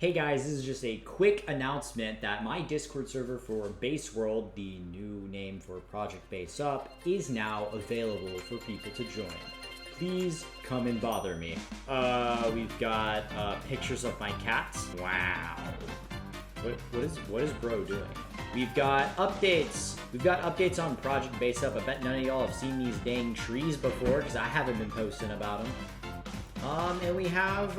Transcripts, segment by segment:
Hey guys, this is just a quick announcement that my Discord server for BASEWORLD, the new name for Project Base Up, is now available for people to join. Please come and bother me. We've got pictures of my cats. Wow. What is bro doing? We've got updates. We've got updates on Project Base Up. I bet none of y'all have seen these dang trees before because I haven't been posting about them. And we have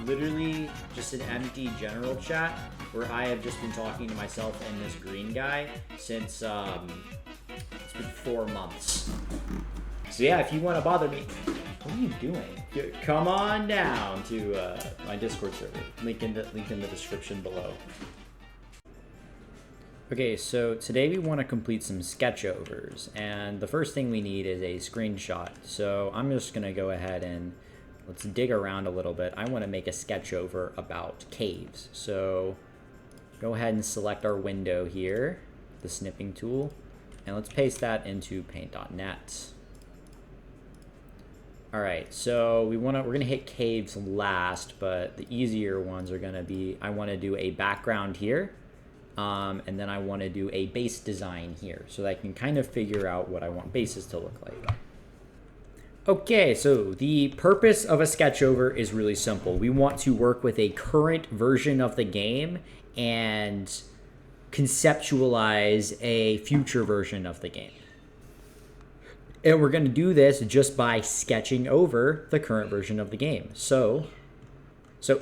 literally just an empty general chat where I have just been talking to myself and this green guy since it's been 4 months. So yeah, if you want to bother me, what are you doing? Come on down to my Discord server. Link in the description below. Okay, so today we want to complete some sketchovers, and the first thing we need is a screenshot. So I'm just going to go ahead and let's dig around a little bit. I want to make a sketchover about caves. So go ahead and select our window here, the snipping tool, and let's paste that into paint.net. All right, so we're going to hit caves last, but the easier ones are going to be, I want to do a background here. And then I want to do a base design here so that I can kind of figure out what I want bases to look like. Okay, so the purpose of a sketchover is really simple. We want to work with a current version of the game and conceptualize a future version of the game. And we're going to do this just by sketching over the current version of the game. So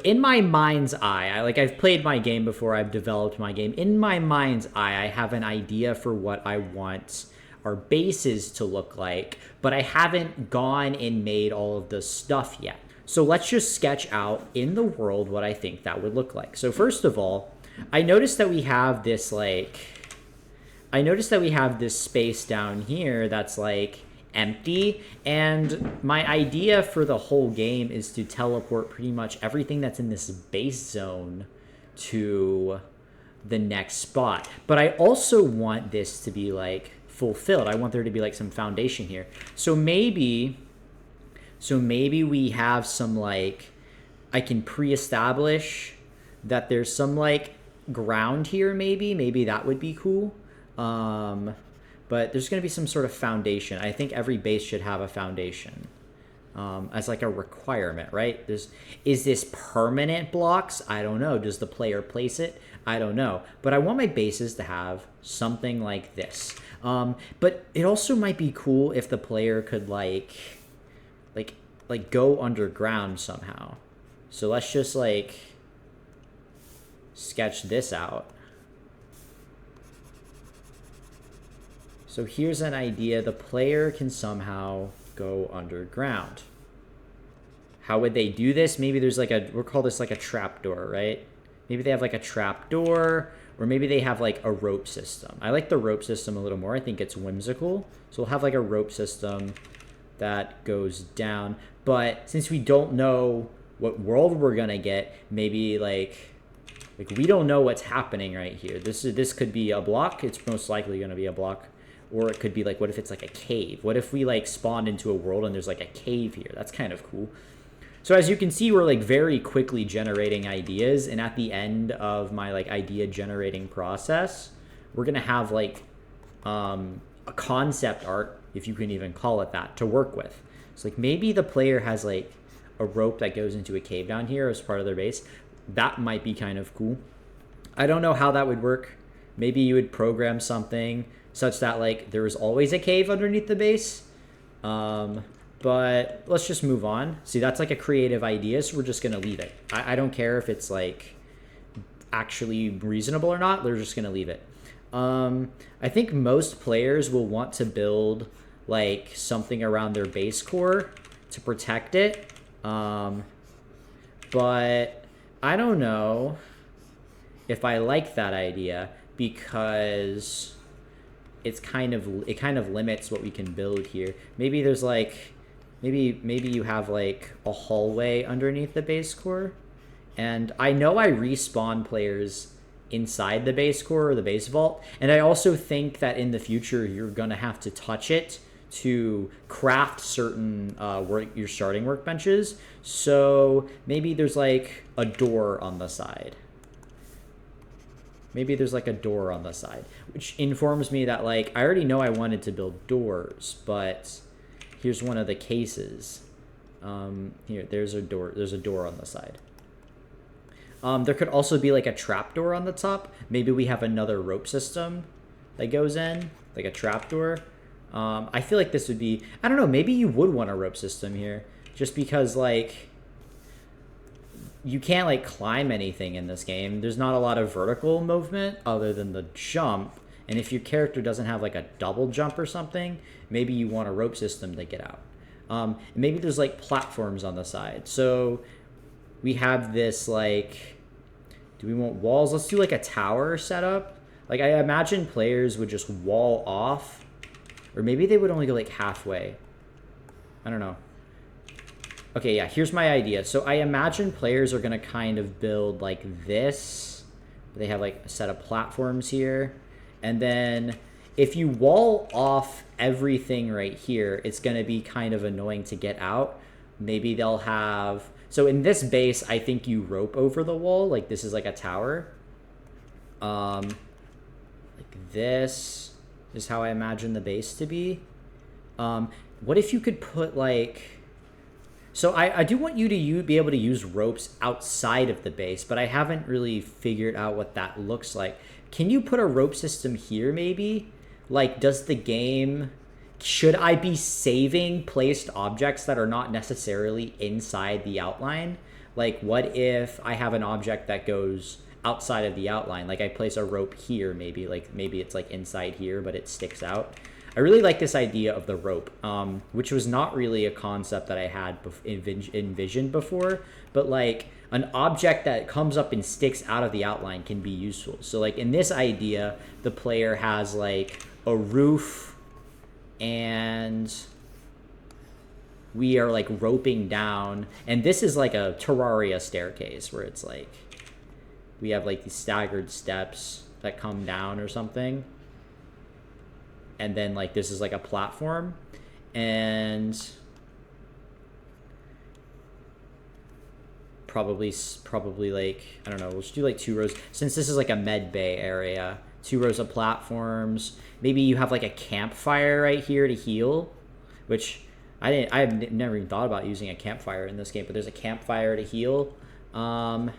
in my mind's eye, I've played my game before, I've developed my game. In my mind's eye, I have an idea for what I want our bases to look like, but I haven't gone and made all of the stuff yet. So let's just sketch out in the world what I think that would look like. So first of all, I noticed that we have this space down here that's like empty, and my idea for the whole game is to teleport pretty much everything that's in this base zone to the next spot. But I also want this to be like fulfilled. I want there to be like some foundation here. So maybe we have some like, I can pre-establish that there's some like ground here. Maybe that would be cool. But there's going to be some sort of foundation. I think every base should have a foundation as like a requirement, right? Is this permanent blocks? I don't know. Does the player place it? I don't know. But I want my bases to have something like this. But it also might be cool if the player could like go underground somehow. So let's just like sketch this out. So here's an idea. The player can somehow go underground. How would they do this? Maybe there's like we'll call this like a trapdoor, right? Maybe they have like a trapdoor, or maybe they have like a rope system. I like the rope system a little more. I think it's whimsical. So we'll have like a rope system that goes down. But since we don't know what world we're gonna get, maybe like we don't know what's happening right here. This could be a block. It's most likely gonna be a block. Or it could be like, what if it's like a cave? What if we like spawned into a world and there's like a cave here? That's kind of cool. So as you can see, we're like very quickly generating ideas. And at the end of my like idea generating process, we're going to have like a concept art, if you can even call it that, to work with. So like maybe the player has like a rope that goes into a cave down here as part of their base. That might be kind of cool. I don't know how that would work. Maybe you would program something such that like there is always a cave underneath the base. But let's just move on. See, that's like a creative idea, so we're just gonna leave it. I don't care if it's like actually reasonable or not. They're just gonna leave it. I think most players will want to build like something around their base core to protect it. But I don't know if I like that idea, because it kind of limits what we can build here. Maybe there's like maybe you have like a hallway underneath the base core. And I know I respawn players inside the base core or the base vault, and I also think that in the future you're gonna have to touch it to craft certain your starting workbenches. So maybe there's like a door on the side. Maybe there's like a door on the side, which informs me that like I already know I wanted to build doors, but here's one of the cases. Here, there's a door. There's a door on the side. There could also be like a trapdoor on the top. Maybe we have another rope system that goes in, like a trapdoor. I feel like this would be, I don't know, maybe you would want a rope system here, just because like you can't like climb anything in this game. There's not a lot of vertical movement other than the jump. And if your character doesn't have like a double jump or something, maybe you want a rope system to get out. Maybe there's like platforms on the side. So we have this like, do we want walls? Let's do like a tower setup. Like I imagine players would just wall off, or maybe they would only go like halfway. I don't know. Okay, yeah, here's my idea. So I imagine players are gonna kind of build like this. They have like a set of platforms here. And then if you wall off everything right here, it's gonna be kind of annoying to get out. Maybe they'll have, so in this base, I think you rope over the wall. Like this is like a tower. Like this is how I imagine the base to be. What if you could put like, so I do want you to be able to use ropes outside of the base, but I haven't really figured out what that looks like. Can you put a rope system here maybe? Like, does the game, should I be saving placed objects that are not necessarily inside the outline? Like, what if I have an object that goes outside of the outline? Like I place a rope here, maybe it's like inside here, but it sticks out. I really like this idea of the rope, which was not really a concept that I had envisioned before, but like an object that comes up and sticks out of the outline can be useful. So like in this idea, the player has like a roof and we are like roping down, and this is like a Terraria staircase where it's like we have like these staggered steps that come down or something. And then like this is like a platform, and probably like, I don't know, we'll just do like 2 rows. Since this is like a med bay area, 2 rows of platforms. Maybe you have like a campfire right here to heal, which I've never even thought about using a campfire in this game, but there's a campfire to heal. I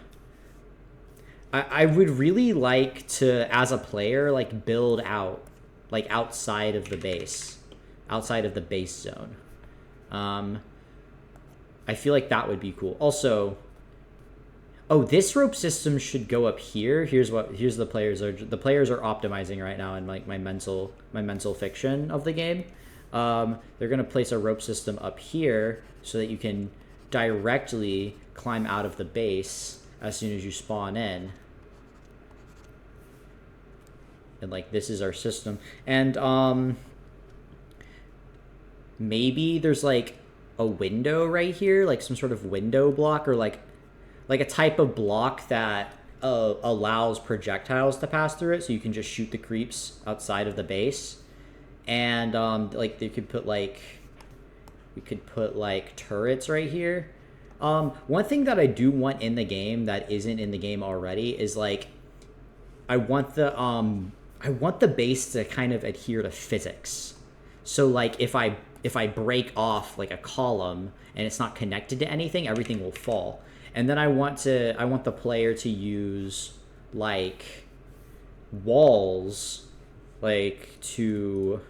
would really like to, as a player, like build out like outside of the base zone. I feel like that would be cool. Also, oh, this rope system should go up here. Here's the players are optimizing right now in like my mental fiction of the game. They're gonna place a rope system up here so that you can directly climb out of the base as soon as you spawn in. And like this is our system. And maybe there's like a window right here, like some sort of window block, or like a type of block that allows projectiles to pass through it, so you can just shoot the creeps outside of the base. And like we could put like turrets right here. One thing that I do want in the game that isn't in the game already is like I want the base to kind of adhere to physics. So like if I break off like a column and it's not connected to anything, everything will fall. And then I want the player to use like walls like to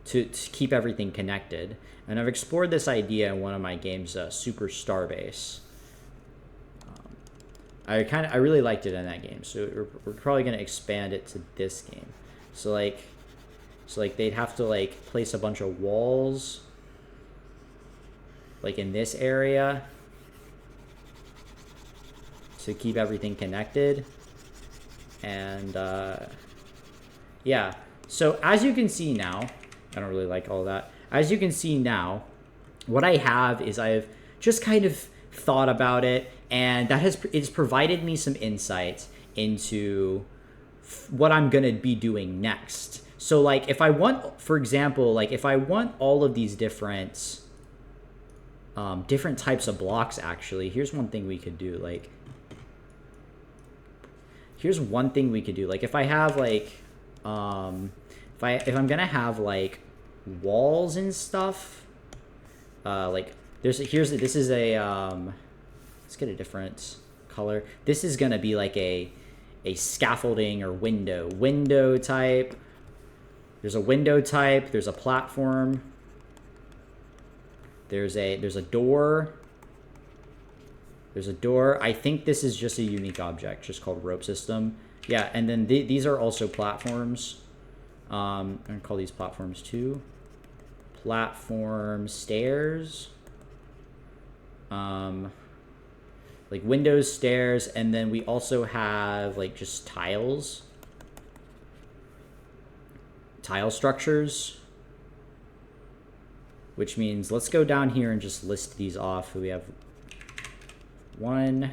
keep everything connected. And I've explored this idea in one of my games, Super Starbase. I really liked it in that game, so we're probably gonna expand it to this game. So like they'd have to like place a bunch of walls like in this area to keep everything connected. And yeah, so as you can see now, I don't really like all that. As you can see now, what I have is I've just kind of thought about it, and it's provided me some insight into what I'm gonna be doing next. So like if I want, for example, like if I want all of these different different types of blocks, actually, here's one thing we could do. Like, here's one thing we could do. Like if I have like, if I'm gonna have like walls and stuff, like this is a let's get a different color. This is gonna be like a scaffolding or window type. There's a window type. There's a platform. There's a door. There's a door. I think this is just a unique object, just called rope system. Yeah, and then these are also platforms. I'm gonna call these platforms too. Platform stairs. Like windows, stairs, and then we also have like just tiles. Tile structures. Which means let's go down here and just list these off. We have one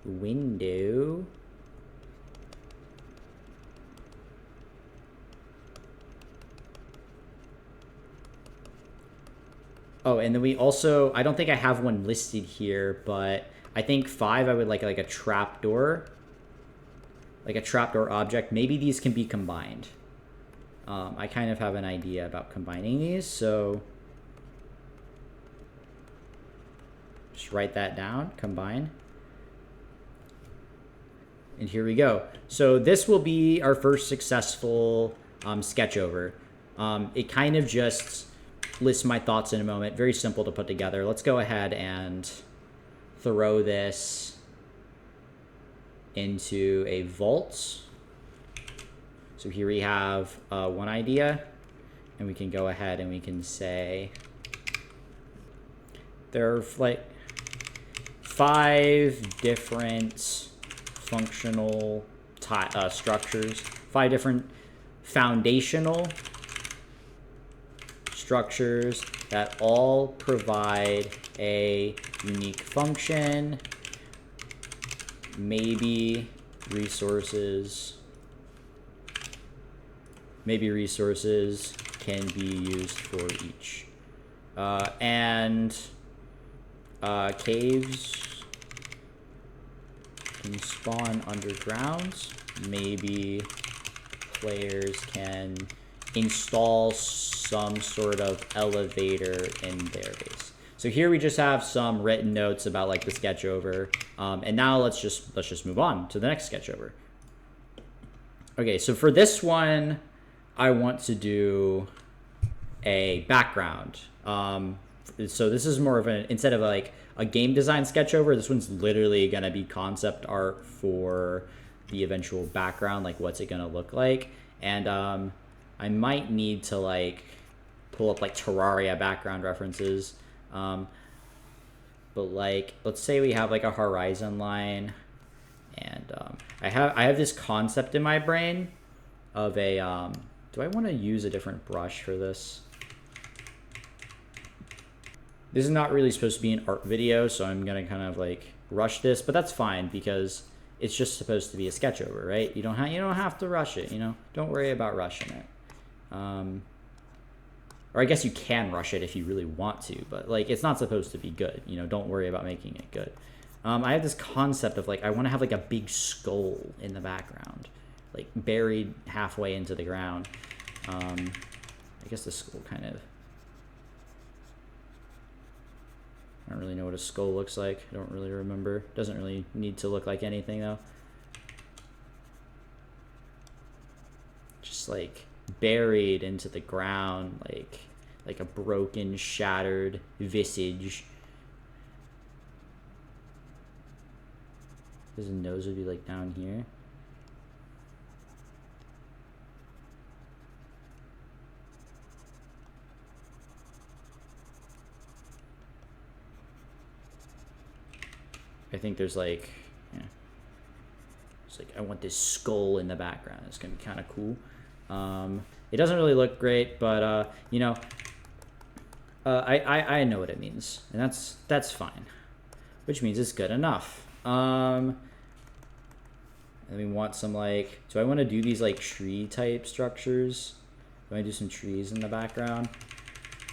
window. Oh, and then we also, I don't think I have one listed here, but I think 5 I would like a trapdoor. Like a trapdoor object. Maybe these can be combined. I kind of have an idea about combining these, so just write that down, combine. And here we go. So this will be our first successful sketchover. It kind of just lists my thoughts in a moment. Very simple to put together. Let's go ahead and throw this into a vault. So here we have one idea, and we can go ahead and we can say there are like 5 different functional structures, 5 different foundational structures that all provide a unique function, maybe resources can be used for each. And caves can spawn underground. Maybe players can install some sort of elevator in their base. So here we just have some written notes about like the sketchover. And now let's just move on to the next sketchover. Okay, so for this one, I want to do a background. So this is more of an, instead of like a game design sketchover, this one's literally gonna be concept art for the eventual background, like what's it gonna look like. And I might need to like pull up like Terraria background references. But like, let's say we have like a horizon line, and I have this concept in my brain of a do I want to use a different brush for this? This is not really supposed to be an art video, so I'm gonna kind of like rush this, but that's fine because it's just supposed to be a sketchover, right? You don't have to rush it, you know. Don't worry about rushing it. Or I guess you can rush it if you really want to, but like it's not supposed to be good, you know. Don't worry about making it good. I have this concept of like I want to have like a big skull in the background, like buried halfway into the ground. I guess the skull kind of, I don't really know what a skull looks like. I don't really remember. Doesn't really need to look like anything though. Just like buried into the ground, like a broken, shattered visage. His nose would be like down here. I think there's like, yeah. It's like I want this skull in the background. It's gonna be kind of cool. It doesn't really look great, but you know, I know what it means, and that's fine, which means it's good enough. And And we want some like, do I want to do these like tree type structures? Do I do some trees in the background?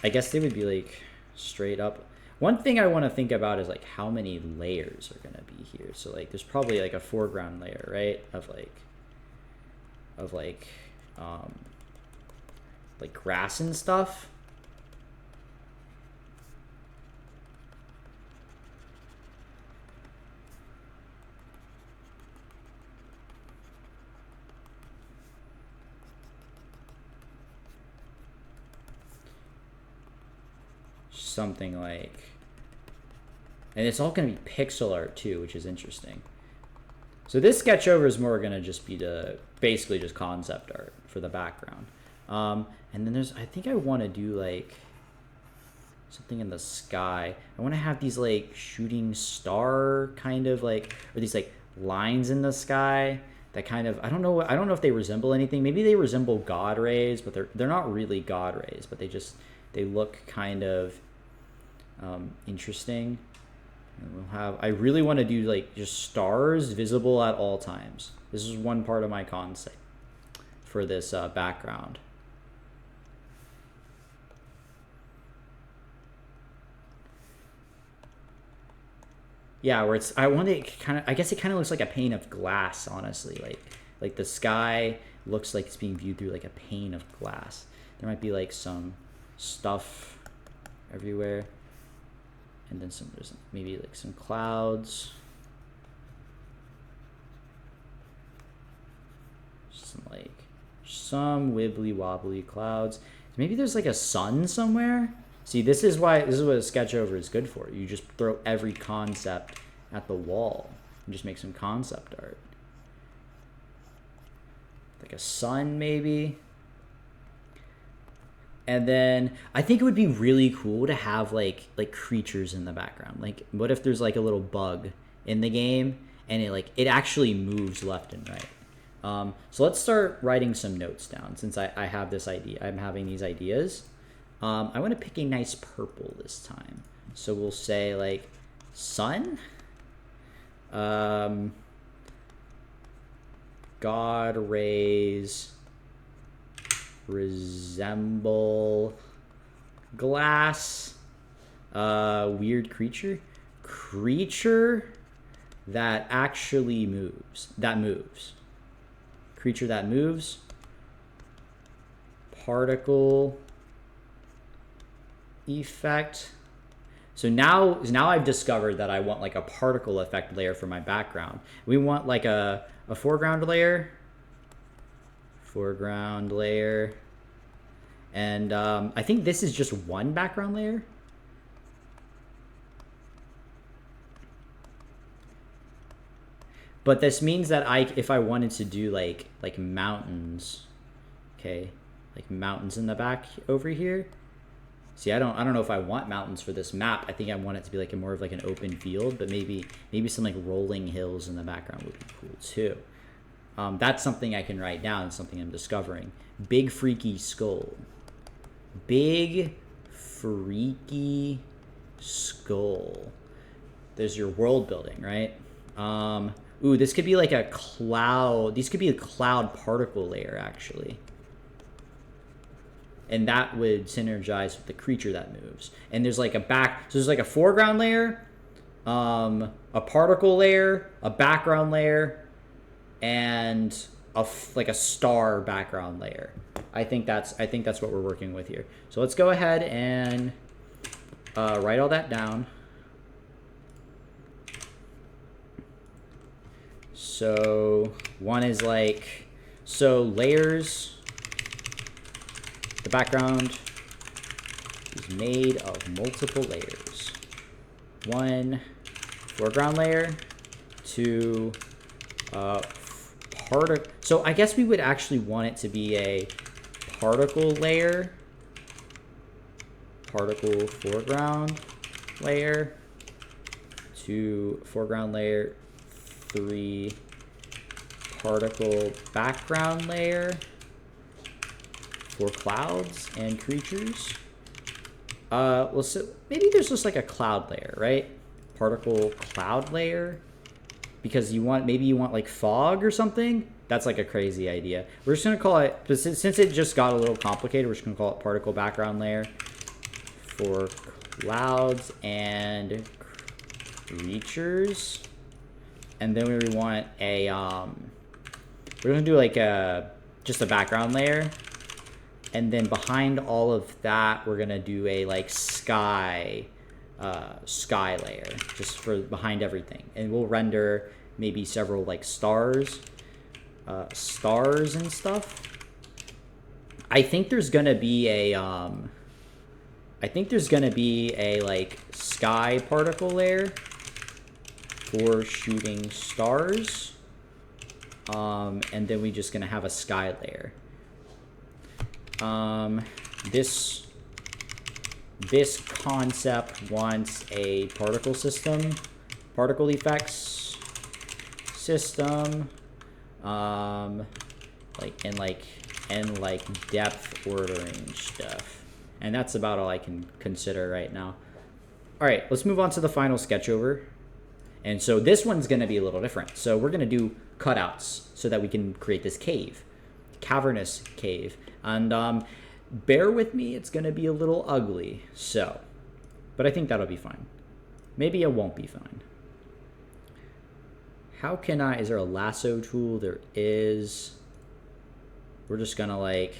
I guess they would be like straight up. One thing I want to think about is like how many layers are going to be here. So like there's probably like a foreground layer, right? Of like grass and stuff. Something like, and it's all going to be pixel art too, which is interesting. So this sketch over is more going to just be the basically just concept art for the background. And then there's, I think I want to do like something in the sky. I want to have these like shooting star kind of like, or these like lines in the sky that kind of, I don't know if they resemble anything. Maybe they resemble God rays, but they're not really God rays, but they look kind of interesting. And we'll have, I really want to do like just stars visible at all times. This is one part of my concept for this background. Yeah, where it's, I want it kind of, I guess it kind of looks like a pane of glass, honestly. Like the sky looks like it's being viewed through like a pane of glass. There might be like some stuff everywhere. And then there's maybe like some clouds. Some wibbly wobbly clouds. Maybe there's like a sun somewhere. See, this is what a sketch over is good for. You just throw every concept at the wall and just make some concept art. Like a sun, maybe. And then I think it would be really cool to have like creatures in the background. Like, what if there's like a little bug in the game and it actually moves left and right. So let's start writing some notes down since I have this idea. I'm having these ideas. I want to pick a nice purple this time. So we'll say like sun. God rays resemble glass. Weird creature that actually moves, creature that moves, particle effect. So now I've discovered that I want like a particle effect layer for my background. We want like a foreground layer, and I think this is just one background layer. But this means that if I wanted to do like mountains, okay, like mountains in the back over here. See, I don't know if I want mountains for this map. I think I want it to be like more of like an open field, but maybe some like rolling hills in the background would be cool too. That's something I can write down. Something I'm discovering. Big freaky skull. Big freaky skull. There's your world building, right? Ooh, this could be like a cloud. These could be a cloud particle layer, actually. And that would synergize with the creature that moves. And there's like so there's like a foreground layer, a particle layer, a background layer, and like a star background layer. I think that's what we're working with here. So let's go ahead and write all that down. So one is like, so layers, the background is made of multiple layers. One foreground layer, two so I guess we would actually want it to be a particle layer, particle foreground layer, two foreground layer, three particle background layer for clouds and creatures. So maybe there's just like a cloud layer, right? Particle cloud layer. because maybe you want like fog or something. That's like a crazy idea. We're just gonna call it, but since it just got a little complicated, we're just gonna call it particle background layer for clouds and creatures. And then we want a we're gonna do like just a background layer, and then behind all of that we're gonna do a like sky layer just for behind everything, and we'll render maybe several like stars and stuff. I think there's gonna be a like sky particle layer for shooting stars, and then we're just gonna have a sky layer. This concept wants a particle effects system, like depth ordering stuff, and that's about all I can consider right now. All right, let's move on to the final sketchover. And so this one's going to be a little different. So we're going to do cutouts so that we can create this cavernous cave. And bear with me, it's going to be a little ugly. So, but I think that'll be fine. Maybe it won't be fine. How can is there a lasso tool? There is. We're just going to like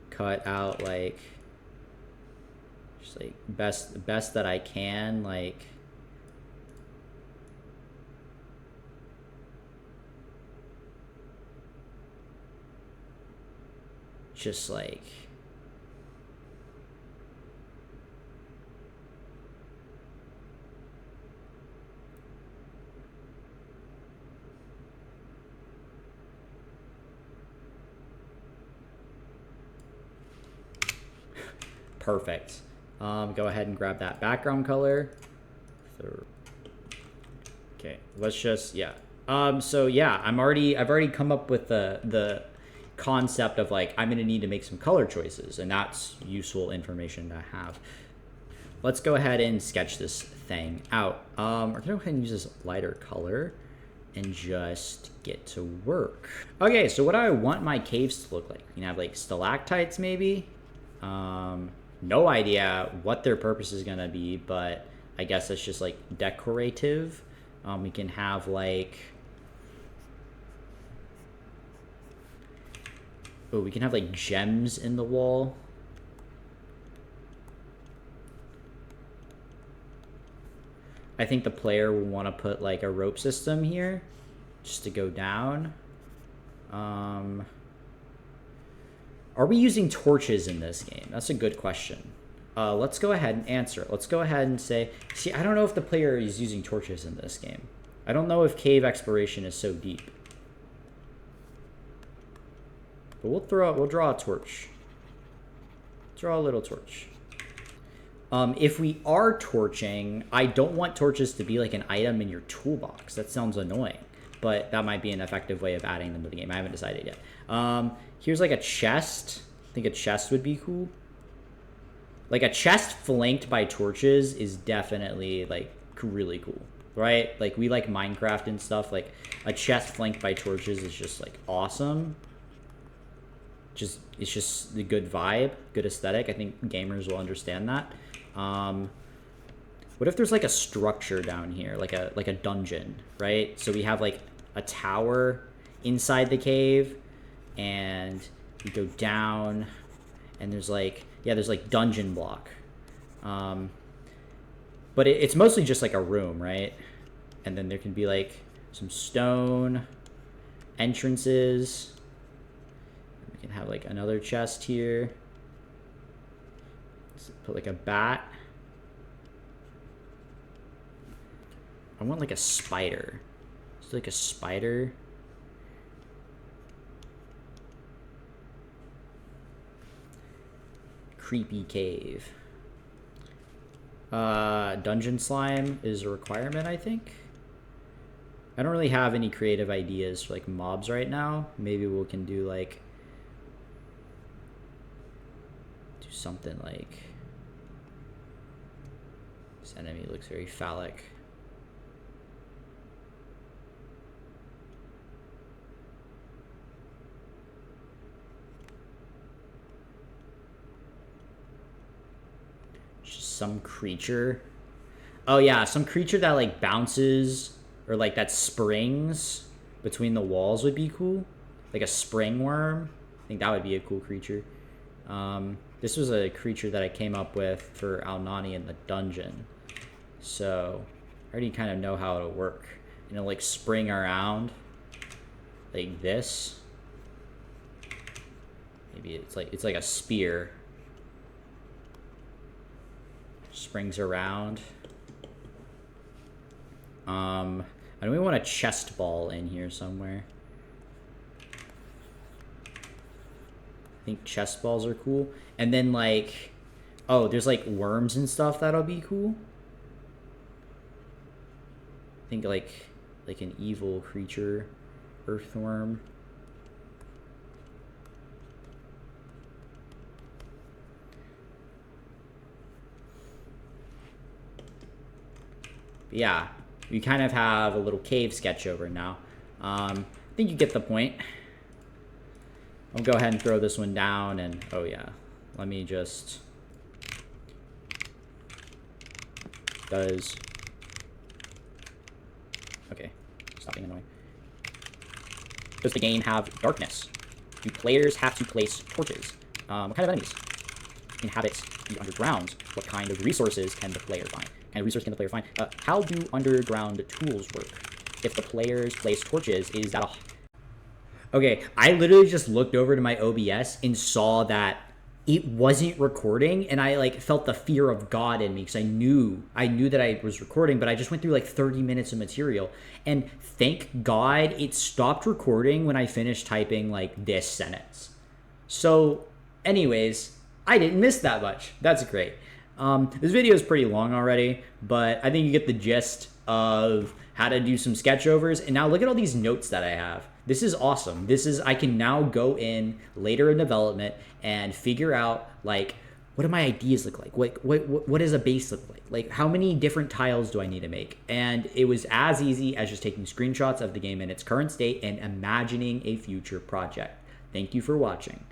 cut out like, just like best that I can, like. Just like perfect. Go ahead and grab that background color. Okay, let's just so yeah, I've already come up with the concept of like I'm gonna need to make some color choices, and that's useful information to have. Let's go ahead and sketch this thing out. We're gonna go ahead and use this lighter color and just get to work. Okay, so what do I want my caves to look like? You can have like stalactites maybe. No idea what their purpose is gonna be, but I guess it's just like decorative. We can have like we can have like gems in the wall. I think the player will want to put like a rope system here just to go down. Are we using torches in this game? That's a good question. Let's go ahead and answer it. Let's go ahead and say, see, I don't know if the player is using torches in this game. I don't know if cave exploration is so deep. But we'll draw a torch. Draw a little torch. If we are torching, I don't want torches to be like an item in your toolbox. That sounds annoying, but that might be an effective way of adding them to the game. I haven't decided yet. Here's like a chest. I think a chest would be cool. Like a chest flanked by torches is definitely like really cool, right? Like we like Minecraft and stuff. Like a chest flanked by torches is just like awesome. It's just the good vibe, good aesthetic. I think gamers will understand that. What if there's like a structure down here, like a dungeon, right? So we have like a tower inside the cave, and you go down, and there's like dungeon block. But it's mostly just like a room, right? And then there can be like some stone entrances. We can have like another chest here. Let's put like a bat. I want like a spider. It's like a spider. Creepy cave. Dungeon slime is a requirement, I think. I don't really have any creative ideas for like mobs right now. Maybe we can do like something like this enemy looks very phallic. some creature. Oh yeah, some creature that like bounces or like that springs between the walls would be cool. Like a spring worm. I think that would be a cool creature. This was a creature that I came up with for Alnani in the dungeon. So I already kind of know how it'll work. And it'll like spring around like this. Maybe it's like a spear. Springs around. I know we want a chest ball in here somewhere. I think chest balls are cool. And then like, oh, there's like worms and stuff that'll be cool. I think like an evil creature, earthworm. But yeah, we kind of have a little cave sketch over now. I think you get the point. I'll go ahead and throw this one down, and oh yeah, let me just okay, stop being annoying. Does the game have darkness? Do players have to place torches? What kind of enemies inhabit the underground? What kind of resources can the player find? How do underground tools work? If the players place torches, is that a... Okay, I literally just looked over to my OBS and saw that it wasn't recording, and I like felt the fear of God in me because I knew that I was recording, but I just went through like 30 minutes of material, and thank God it stopped recording when I finished typing like this sentence. So anyways, I didn't miss that much. That's great. This video is pretty long already, but I think you get the gist of how to do some sketchovers. And now look at all these notes that I have. This is awesome. I can now go in later in development and figure out like, what do my ideas look like? What does a base look like? Like, how many different tiles do I need to make? And it was as easy as just taking screenshots of the game in its current state and imagining a future project. Thank you for watching.